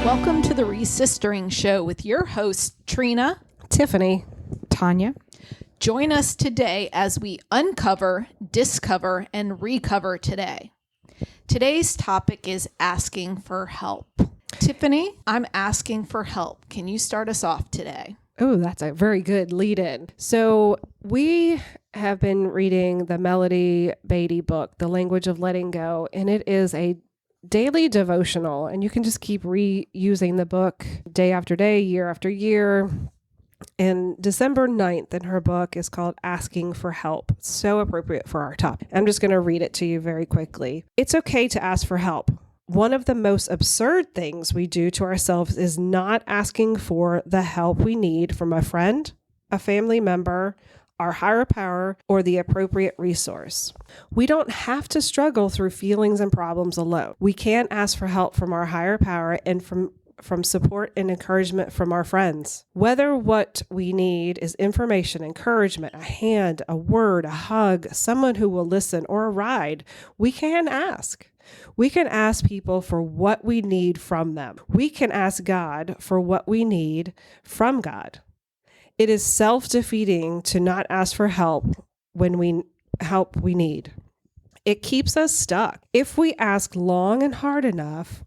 Welcome to the Resistering Show with your hosts, Trina, Tiffany, Tonia. Join us today as we uncover, discover, and recover today. Today's topic is asking for help. Tiffany, I'm asking for help. Can you start us off today? Oh, that's a very good lead in. So we have been reading the Melody Beatty book, The Language of Letting Go, and it is a daily devotional, and you can just keep reusing the book day after day, year after year. And December 9th in her book is called Asking for Help. So appropriate for our topic. I'm just going to read it to you very quickly. It's okay to ask for help. One of the most absurd things we do to ourselves is not asking for the help we need from a friend, a family member, our higher power, or the appropriate resource. We don't have to struggle through feelings and problems alone. We can ask for help from our higher power and from support and encouragement from our friends. Whether what we need is information, encouragement, a hand, a word, a hug, someone who will listen, or a ride, we can ask. We can ask people for what we need from them. We can ask God for what we need from God. It is self-defeating to not ask for help when we need. It keeps us stuck. If we ask long and hard enough,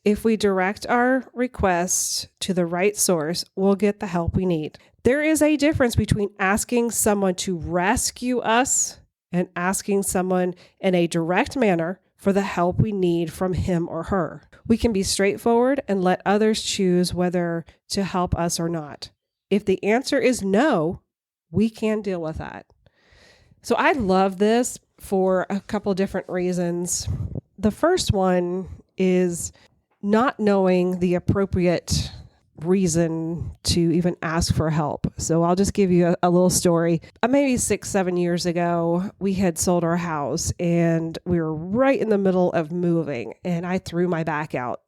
if we direct our requests to the right source, we'll get the help we need. There is a difference between asking someone to rescue us and asking someone in a direct manner for the help we need from him or her. We can be straightforward and let others choose whether to help us or not. If the answer is no, we can deal with that. So I love this for a couple different reasons. The first one is not knowing the appropriate reason to even ask for help. So I'll just give you a little story. Maybe 6-7 years ago, we had sold our house and we were right in the middle of moving, and I threw my back out.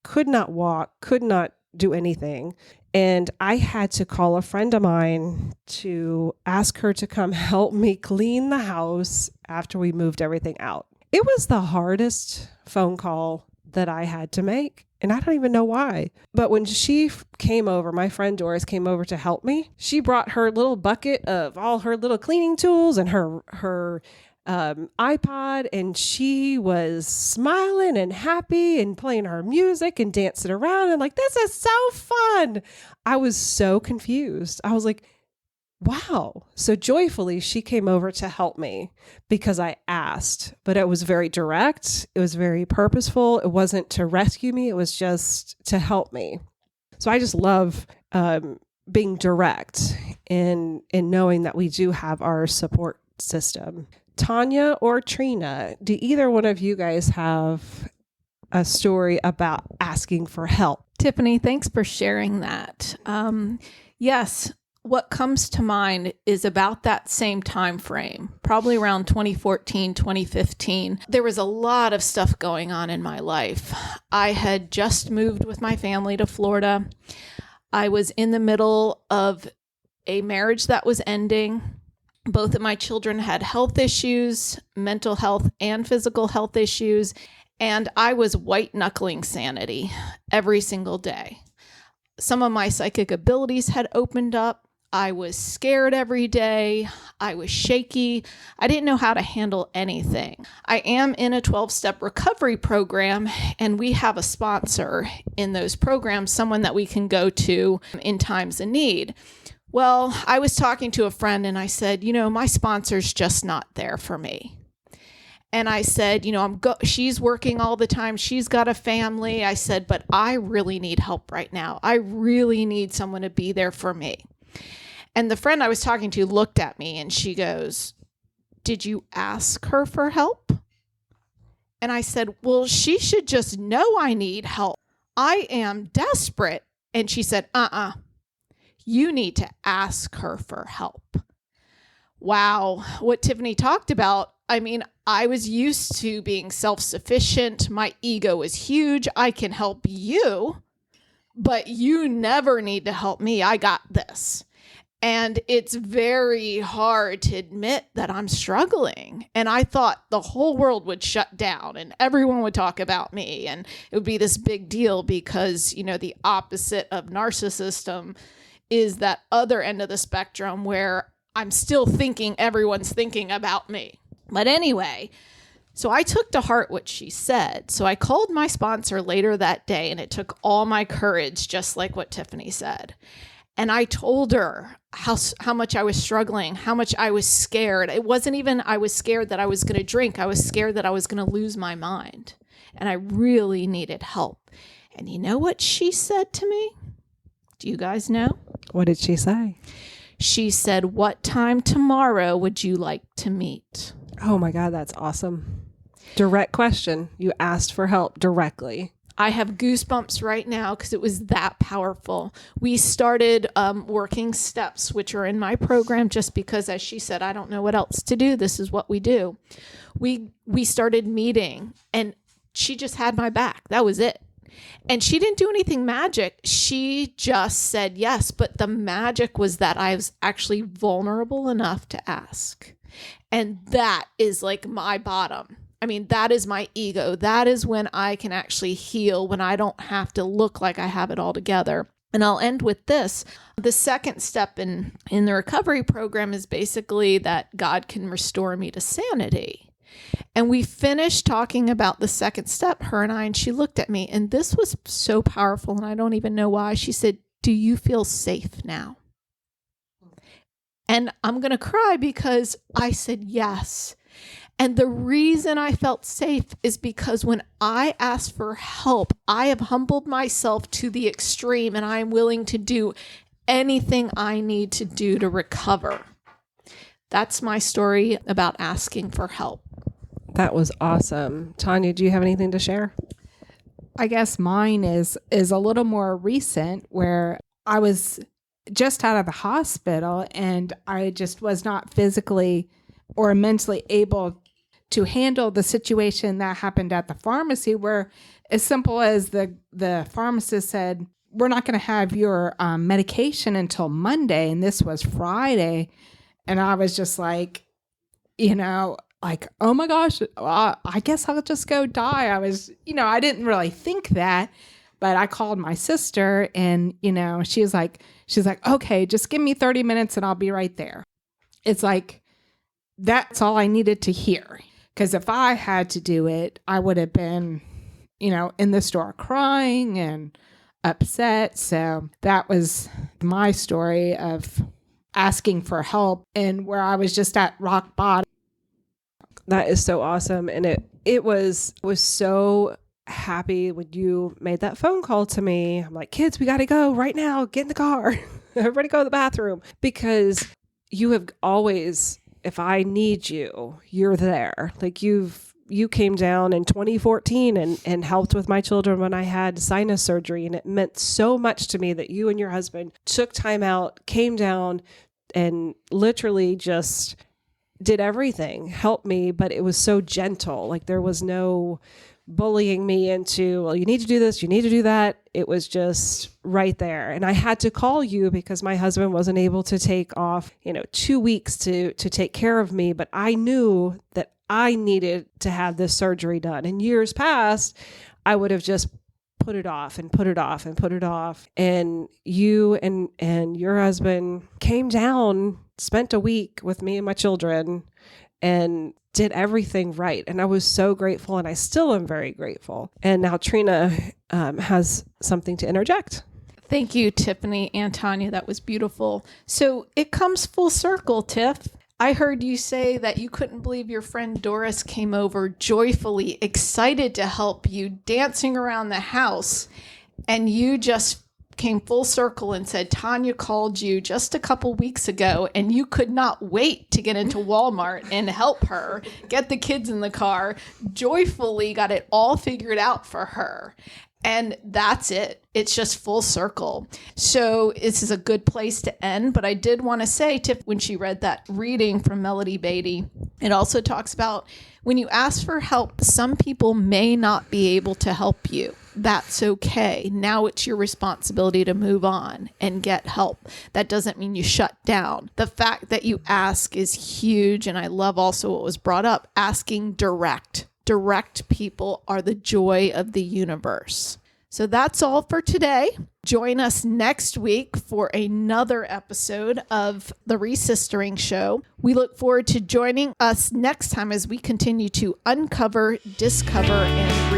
Could not walk, could not do anything. And I had to call a friend of mine to ask her to come help me clean the house after we moved everything out. It was the hardest phone call that I had to make, and I don't even know why. But when she came over, my friend Doris came over to help me. She brought her little bucket of all her little cleaning tools and her iPod, and she was smiling and happy and playing her music and dancing around and like, this is so fun. I was so confused. I was like, wow. So joyfully, she came over to help me because I asked, but it was very direct. It was very purposeful. It wasn't to rescue me. It was just to help me. So I just love being direct and knowing that we do have our support system. Tonia or Trina, do either one of you guys have a story about asking for help? Tiffany, thanks for sharing that. Yes, what comes to mind is about that same time frame, probably around 2014, 2015. There was a lot of stuff going on in my life. I had just moved with my family to Florida. I was in the middle of a marriage that was ending. Both of my children had health issues, mental health and physical health issues, and I was white-knuckling sanity every single day. Some of my psychic abilities had opened up. I was scared every day. I was shaky. I didn't know how to handle anything. I am in a 12-step recovery program, and we have a sponsor in those programs, someone that we can go to in times of need. Well, I was talking to a friend and I said, my sponsor's just not there for me. And I said, she's working all the time. She's got a family. I said, but I really need help right now. I really need someone to be there for me. And the friend I was talking to looked at me and she goes, did you ask her for help? And I said, well, she should just know I need help. I am desperate. And she said, you need to ask her for help. Wow. What Tiffany talked about, I was used to being self-sufficient. My ego was huge. I can help you, but you never need to help me. I got this. And it's very hard to admit that I'm struggling. And I thought the whole world would shut down and everyone would talk about me. And it would be this big deal because, you know, the opposite of narcissism is that other end of the spectrum where I'm still thinking everyone's thinking about me. But anyway, so I took to heart what she said. So I called my sponsor later that day, and it took all my courage, just like what Tiffany said. And I told her how much I was struggling, how much I was scared. It wasn't even I was scared that I was going to drink. I was scared that I was going to lose my mind. And I really needed help. And you know what she said to me? Do you guys know? What did she say? She said, "What time tomorrow would you like to meet?" Oh my God, that's awesome. Direct question. You asked for help directly. I have goosebumps right now because it was that powerful. We started working steps, which are in my program, just because, as she said, I don't know what else to do. This is what we do. We started meeting, and she just had my back. That was it. And she didn't do anything magic. She just said yes. But the magic was that I was actually vulnerable enough to ask. And that is like my bottom. I mean, that is my ego. That is when I can actually heal, when I don't have to look like I have it all together. And I'll end with this. The second step in the recovery program is basically that God can restore me to sanity. And we finished talking about the second step, her and I, and she looked at me, and this was so powerful, and I don't even know why. She said, "Do you feel safe now?" And I'm going to cry because I said yes. And the reason I felt safe is because when I asked for help, I have humbled myself to the extreme, and I am willing to do anything I need to do to recover. That's my story about asking for help. That was awesome. Tonia, do you have anything to share? I guess mine is a little more recent, where I was just out of the hospital and I just was not physically or mentally able to handle the situation that happened at the pharmacy, where as simple as the pharmacist said, "We're not going to have your medication until Monday." And this was Friday. And I was just like, like, oh my gosh, I guess I'll just go die. I was, I didn't really think that, but I called my sister and, she's like, "Okay, just give me 30 minutes and I'll be right there." It's like, that's all I needed to hear. Because if I had to do it, I would have been, in the store crying and upset. So that was my story of asking for help and where I was just at rock bottom. That is so awesome. And it was so happy when you made that phone call to me. I'm like, "Kids, we got to go right now. Get in the car. Everybody go to the bathroom." Because you have always, if I need you, you're there. Like you came down in 2014 and helped with my children when I had sinus surgery. And it meant so much to me that you and your husband took time out, came down, and literally just did everything, helped me. But it was so gentle. Like there was no bullying me into, "Well, you need to do this, you need to do that." It was just right there. And I had to call you because my husband wasn't able to take off, 2 weeks to take care of me. But I knew that I needed to have this surgery done. In years past, I would have just put it off and put it off and put it off. And you and your husband came down, spent a week with me and my children, and did everything right. And I was so grateful, and I still am very grateful. And now Trina has something to interject. Thank you, Tiffany and Tonia. That was beautiful. So it comes full circle, Tiff. I heard you say that you couldn't believe your friend Doris came over joyfully, excited to help you, dancing around the house. And you just came full circle and said, "Tonia called you just a couple weeks ago and you could not wait to get into Walmart and help her, get the kids in the car, joyfully got it all figured out for her." And that's it. It's just full circle. So this is a good place to end. But I did want to say, Tiff, when she read that reading from Melody Beatty, it also talks about when you ask for help, some people may not be able to help you. That's okay. Now it's your responsibility to move on and get help. That doesn't mean you shut down. The fact that you ask is huge. And I love also what was brought up, asking direct. Direct people are the joy of the universe. So that's all for today. Join us next week for another episode of the Resistering Show. We look forward to joining us next time as we continue to uncover, discover, and